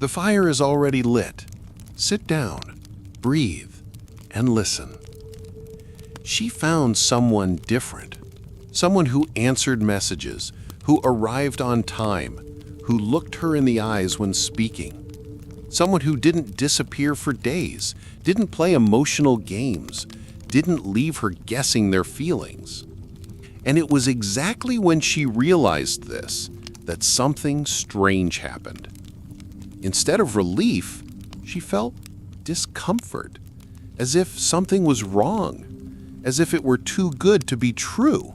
The fire is already lit. Sit down, breathe, and listen. She found someone different. Someone who answered messages, who arrived on time, who looked her in the eyes when speaking. Someone who didn't disappear for days, didn't play emotional games, didn't leave her guessing their feelings. And it was exactly when she realized this that something strange happened. Instead of relief, she felt discomfort, as if something was wrong, as if it were too good to be true.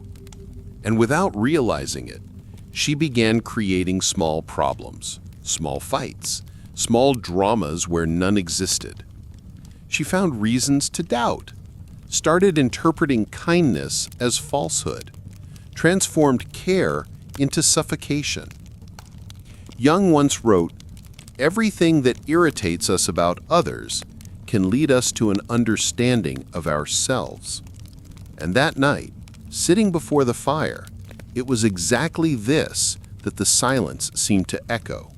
And without realizing it, she began creating small problems, small fights, small dramas where none existed. She found reasons to doubt, started interpreting kindness as falsehood, transformed care into suffocation. Jung once wrote, "Everything that irritates us about others can lead us to an understanding of ourselves." And that night, sitting before the fire, it was exactly this that the silence seemed to echo.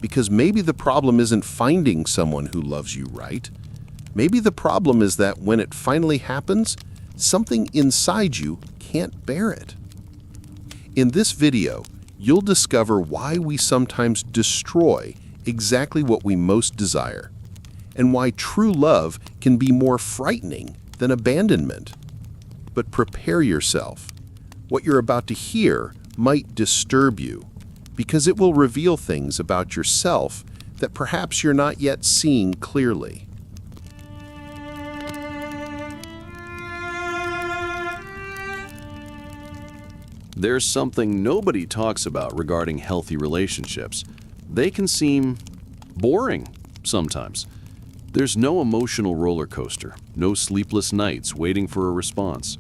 Because maybe the problem isn't finding someone who loves you right. Maybe the problem is that when it finally happens, something inside you can't bear it. In this video, you'll discover why we sometimes destroy exactly what we most desire, and why true love can be more frightening than abandonment. But prepare yourself. What you're about to hear might disturb you, because it will reveal things about yourself that perhaps you're not yet seeing clearly. There's something nobody talks about regarding healthy relationships. They can seem boring sometimes. There's no emotional roller coaster, no sleepless nights waiting for a response,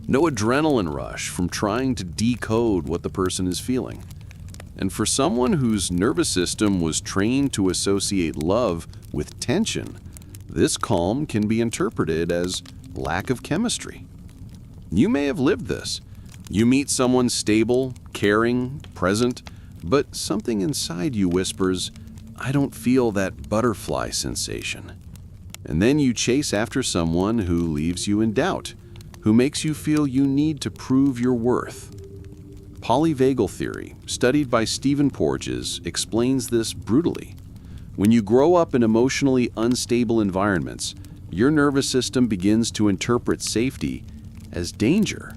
no adrenaline rush from trying to decode what the person is feeling. And for someone whose nervous system was trained to associate love with tension, this calm can be interpreted as lack of chemistry. You may have lived this. You meet someone stable, caring, present, but something inside you whispers, "I don't feel that butterfly sensation." And then you chase after someone who leaves you in doubt, who makes you feel you need to prove your worth. Polyvagal theory, studied by Stephen Porges, explains this brutally. When you grow up in emotionally unstable environments, your nervous system begins to interpret safety as danger.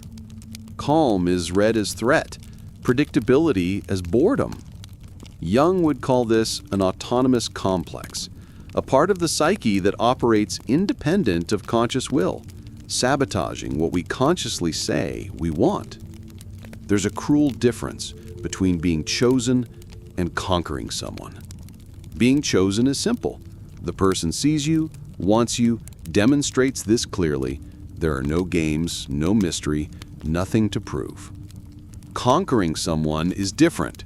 Calm is read as threat, predictability as boredom. Jung would call this an autonomous complex, a part of the psyche that operates independent of conscious will, sabotaging what we consciously say we want. There's a cruel difference between being chosen and conquering someone. Being chosen is simple. The person sees you, wants you, demonstrates this clearly. There are no games, no mystery, nothing to prove. Conquering someone is different.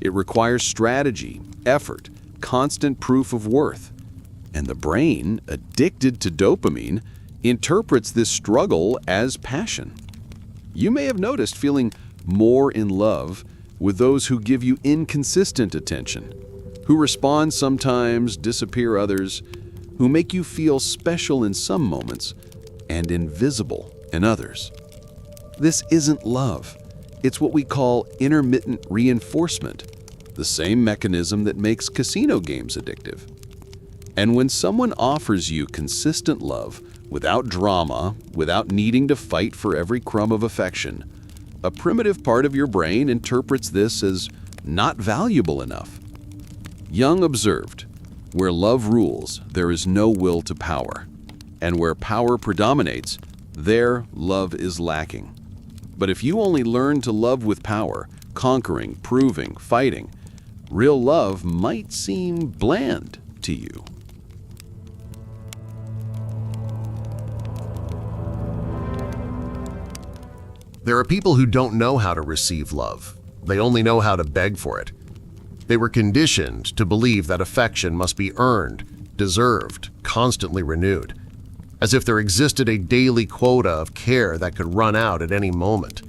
It requires strategy, effort, constant proof of worth. And the brain, addicted to dopamine, interprets this struggle as passion. You may have noticed feeling more in love with those who give you inconsistent attention, who respond sometimes, disappear others, who make you feel special in some moments and invisible in others. This isn't love. It's what we call intermittent reinforcement, the same mechanism that makes casino games addictive. And when someone offers you consistent love, without drama, without needing to fight for every crumb of affection, a primitive part of your brain interprets this as not valuable enough. Jung observed, where love rules, there is no will to power. And where power predominates, there love is lacking. But if you only learn to love with power, conquering, proving, fighting, real love might seem bland to you. There are people who don't know how to receive love. They only know how to beg for it. They were conditioned to believe that affection must be earned, deserved, constantly renewed, as if there existed a daily quota of care that could run out at any moment.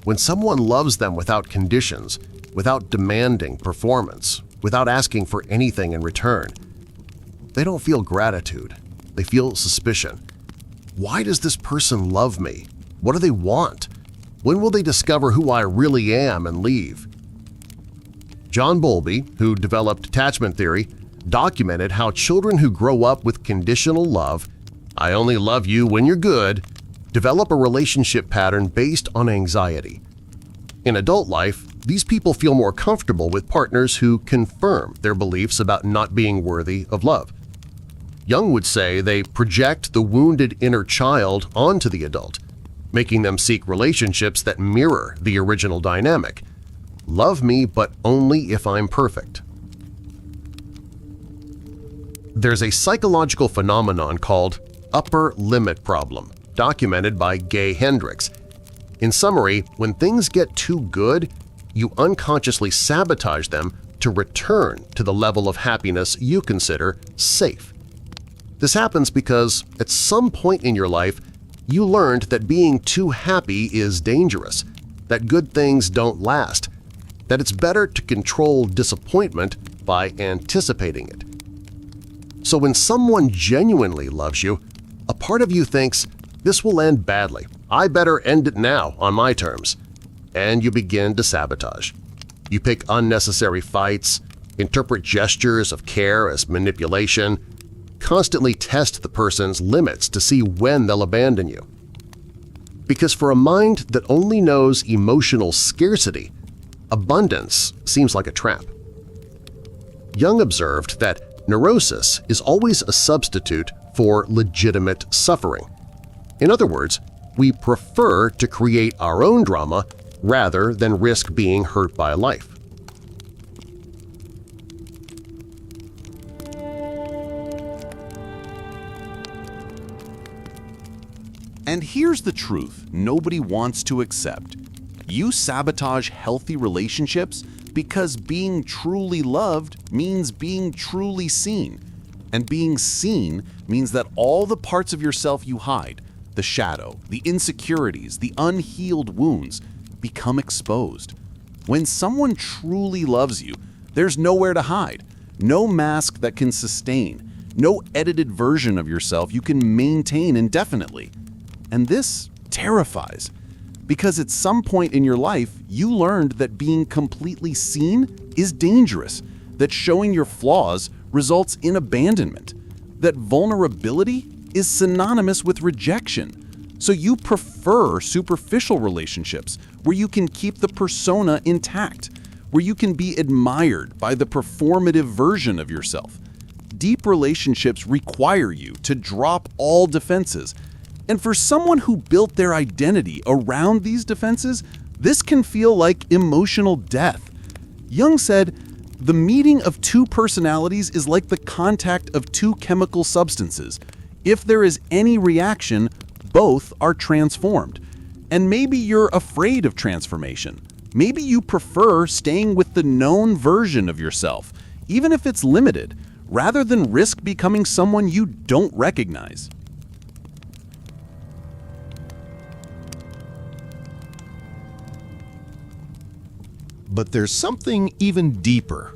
When someone loves them without conditions, without demanding performance, without asking for anything in return. They don't feel gratitude. They feel suspicion. Why does this person love me? What do they want? When will they discover who I really am and leave? John Bowlby, who developed attachment theory, documented how children who grow up with conditional love, "I only love you when you're good," develop a relationship pattern based on anxiety. In adult life, these people feel more comfortable with partners who confirm their beliefs about not being worthy of love. Jung would say they project the wounded inner child onto the adult, making them seek relationships that mirror the original dynamic. Love me, but only if I'm perfect. There's a psychological phenomenon called upper limit problem, documented by Gay Hendricks. In summary, when things get too good, you unconsciously sabotage them to return to the level of happiness you consider safe. This happens because at some point in your life, you learned that being too happy is dangerous, that good things don't last, that it's better to control disappointment by anticipating it. So when someone genuinely loves you, a part of you thinks, "This will end badly. I better end it now on my terms." And you begin to sabotage. You pick unnecessary fights, interpret gestures of care as manipulation, constantly test the person's limits to see when they'll abandon you. Because for a mind that only knows emotional scarcity, abundance seems like a trap. Jung observed that neurosis is always a substitute for legitimate suffering. In other words, we prefer to create our own drama rather than risk being hurt by life. And here's the truth nobody wants to accept. You sabotage healthy relationships because being truly loved means being truly seen. And being seen means that all the parts of yourself you hide, the shadow, the insecurities, the unhealed wounds, become exposed. When someone truly loves you, there's nowhere to hide, no mask that can sustain, no edited version of yourself you can maintain indefinitely. And this terrifies, because at some point in your life you learned that being completely seen is dangerous, that showing your flaws results in abandonment, that vulnerability is synonymous with rejection. So you prefer superficial relationships where you can keep the persona intact, where you can be admired by the performative version of yourself. Deep relationships require you to drop all defenses. And for someone who built their identity around these defenses, this can feel like emotional death. Jung said, "The meeting of two personalities is like the contact of two chemical substances. If there is any reaction, both are transformed." And maybe you're afraid of transformation. Maybe you prefer staying with the known version of yourself, even if it's limited, rather than risk becoming someone you don't recognize. But there's something even deeper.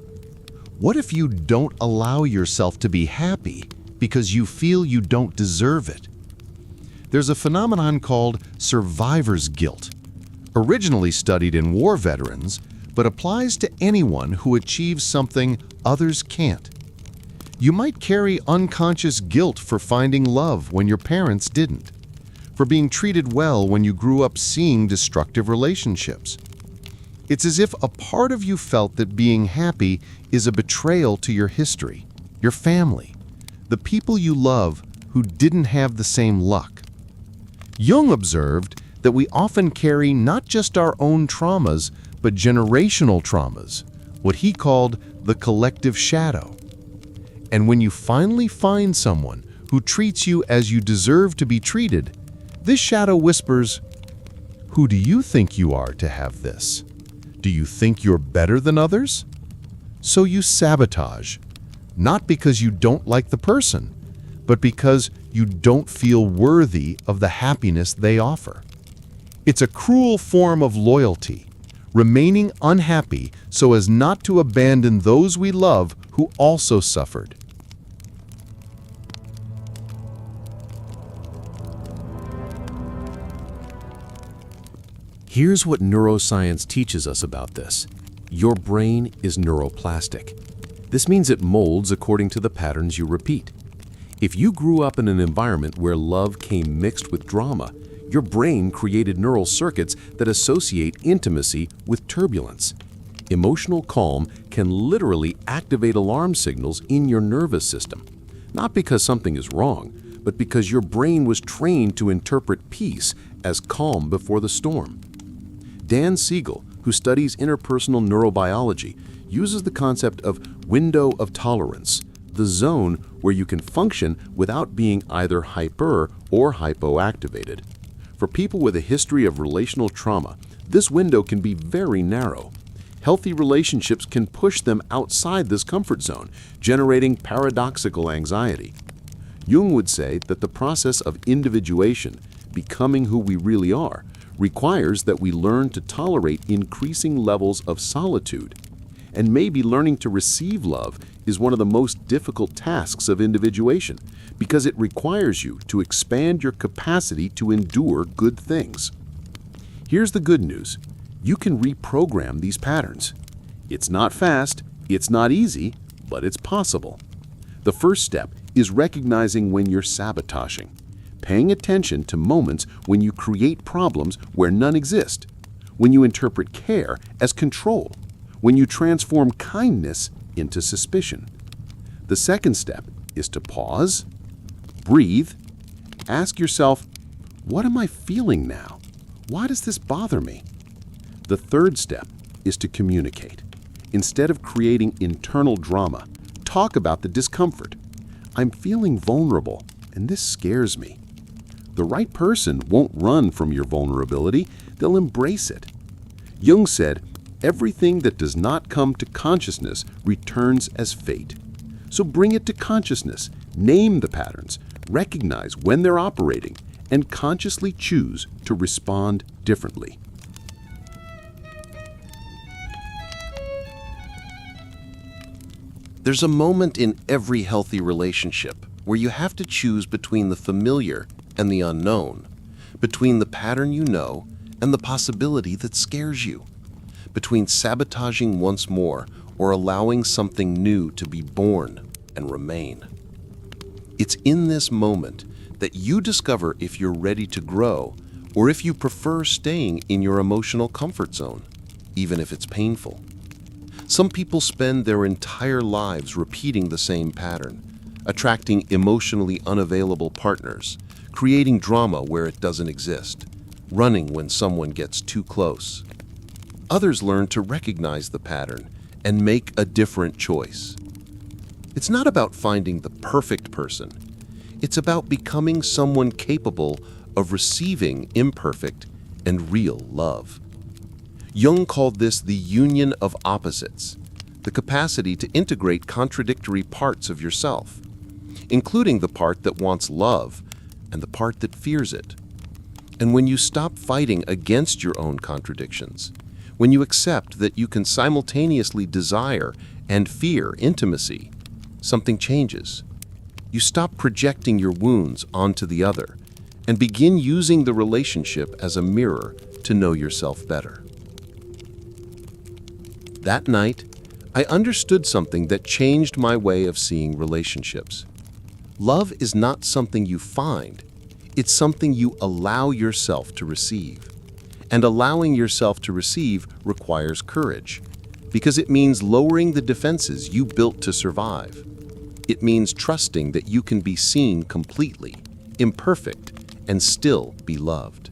What if you don't allow yourself to be happy because you feel you don't deserve it? There's a phenomenon called survivor's guilt, originally studied in war veterans, but applies to anyone who achieves something others can't. You might carry unconscious guilt for finding love when your parents didn't, for being treated well when you grew up seeing destructive relationships. It's as if a part of you felt that being happy is a betrayal to your history, your family, the people you love who didn't have the same luck. Jung observed that we often carry not just our own traumas, but generational traumas, what he called the collective shadow. And when you finally find someone who treats you as you deserve to be treated, this shadow whispers, "Who do you think you are to have this? Do you think you're better than others?" So you sabotage, not because you don't like the person, but because you don't feel worthy of the happiness they offer. It's a cruel form of loyalty, remaining unhappy so as not to abandon those we love who also suffered. Here's what neuroscience teaches us about this. Your brain is neuroplastic. This means it molds according to the patterns you repeat. If you grew up in an environment where love came mixed with drama, your brain created neural circuits that associate intimacy with turbulence. Emotional calm can literally activate alarm signals in your nervous system, not because something is wrong, but because your brain was trained to interpret peace as calm before the storm. Dan Siegel, who studies interpersonal neurobiology, uses the concept of window of tolerance, the zone where you can function without being either hyper or hypoactivated. For people with a history of relational trauma, this window can be very narrow. Healthy relationships can push them outside this comfort zone, generating paradoxical anxiety. Jung would say that the process of individuation, becoming who we really are, requires that we learn to tolerate increasing levels of solitude. And maybe learning to receive love is one of the most difficult tasks of individuation, because it requires you to expand your capacity to endure good things. Here's the good news. You can reprogram these patterns. It's not fast, it's not easy, but it's possible. The first step is recognizing when you're sabotaging, paying attention to moments when you create problems where none exist, when you interpret care as control, when you transform kindness into suspicion. The second step is to pause, breathe, ask yourself, what am I feeling now? Why does this bother me? The third step is to communicate. Instead of creating internal drama, talk about the discomfort. I'm feeling vulnerable, and this scares me. The right person won't run from your vulnerability, they'll embrace it. Jung said, everything that does not come to consciousness returns as fate. So bring it to consciousness, name the patterns, recognize when they're operating, and consciously choose to respond differently. There's a moment in every healthy relationship where you have to choose between the familiar and the unknown, between the pattern you know and the possibility that scares you, between sabotaging once more or allowing something new to be born and remain. It's in this moment that you discover if you're ready to grow or if you prefer staying in your emotional comfort zone, even if it's painful. Some people spend their entire lives repeating the same pattern, attracting emotionally unavailable partners, creating drama where it doesn't exist, running when someone gets too close. Others learn to recognize the pattern and make a different choice. It's not about finding the perfect person. It's about becoming someone capable of receiving imperfect and real love. Jung called this the union of opposites, the capacity to integrate contradictory parts of yourself, including the part that wants love and the part that fears it. And when you stop fighting against your own contradictions, when you accept that you can simultaneously desire and fear intimacy, something changes. You stop projecting your wounds onto the other and begin using the relationship as a mirror to know yourself better. That night, I understood something that changed my way of seeing relationships. Love is not something you find, it's something you allow yourself to receive. And allowing yourself to receive requires courage, because it means lowering the defenses you built to survive. It means trusting that you can be seen completely, imperfect, and still be loved.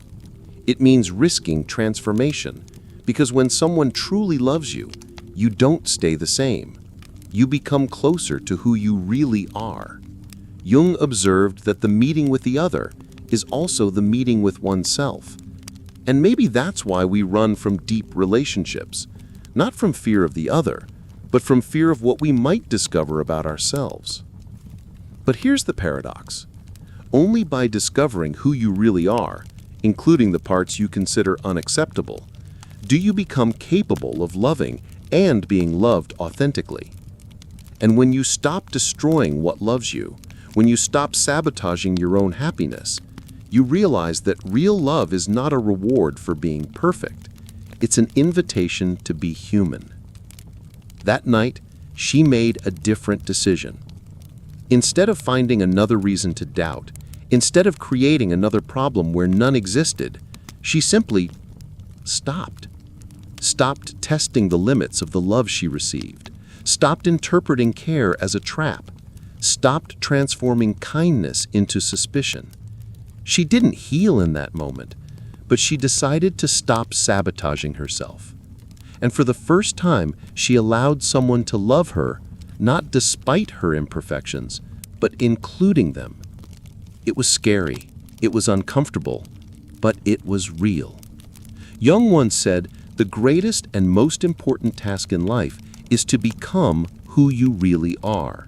It means risking transformation, because when someone truly loves you, you don't stay the same. You become closer to who you really are. Jung observed that the meeting with the other is also the meeting with oneself. And maybe that's why we run from deep relationships, not from fear of the other, but from fear of what we might discover about ourselves. But here's the paradox. Only by discovering who you really are, including the parts you consider unacceptable, do you become capable of loving and being loved authentically? And when you stop destroying what loves you, when you stop sabotaging your own happiness, you realize that real love is not a reward for being perfect. It's an invitation to be human. That night, she made a different decision. Instead of finding another reason to doubt, instead of creating another problem where none existed, she simply stopped. Stopped testing the limits of the love she received. Stopped interpreting care as a trap. Stopped transforming kindness into suspicion. She didn't heal in that moment, but she decided to stop sabotaging herself. And for the first time, she allowed someone to love her, not despite her imperfections, but including them. It was scary, it was uncomfortable, but it was real. Jung once said, "The greatest and most important task in life is to become who you really are."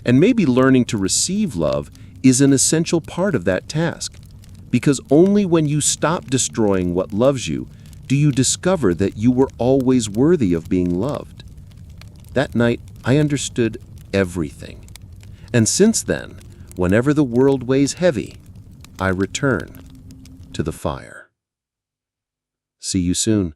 And maybe learning to receive love is an essential part of that task, because only when you stop destroying what loves you do you discover that you were always worthy of being loved. That night, I understood everything. And since then, whenever the world weighs heavy, I return to the fire. See you soon.